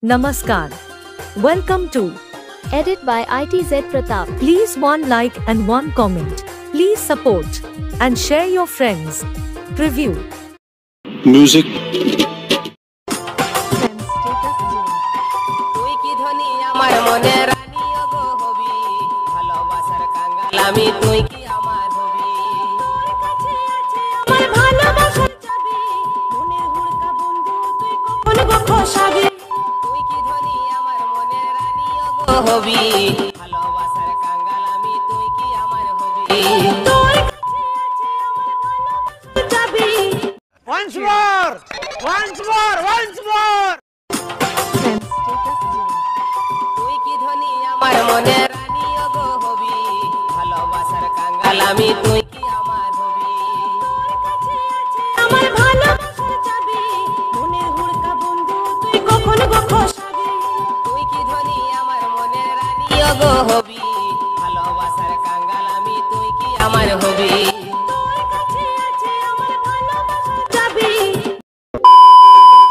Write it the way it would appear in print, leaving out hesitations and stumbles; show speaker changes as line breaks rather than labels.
Namaskar. Welcome to
Edit by ITZ Pratap.
Please one like and one comment. Please support and share your friends. Preview.
Music.
হবি ভালোবাসার কাঙ্গাল আমি তুই কি আমার হবি once more তুই কি ধনী আমার মনে রানী ওগো হবি ভালোবাসার কাঙ্গাল আমি তুই কি আমার হবি আমার ভালোবাসার চাবি মনের হুড়কা বন্ধু তুই কখন গো খসাবি তুই কি ধনী আমার মনে রানী ওগো হবি ভালোবাসার কাঙ্গাল আমি তুই কি আমার হবি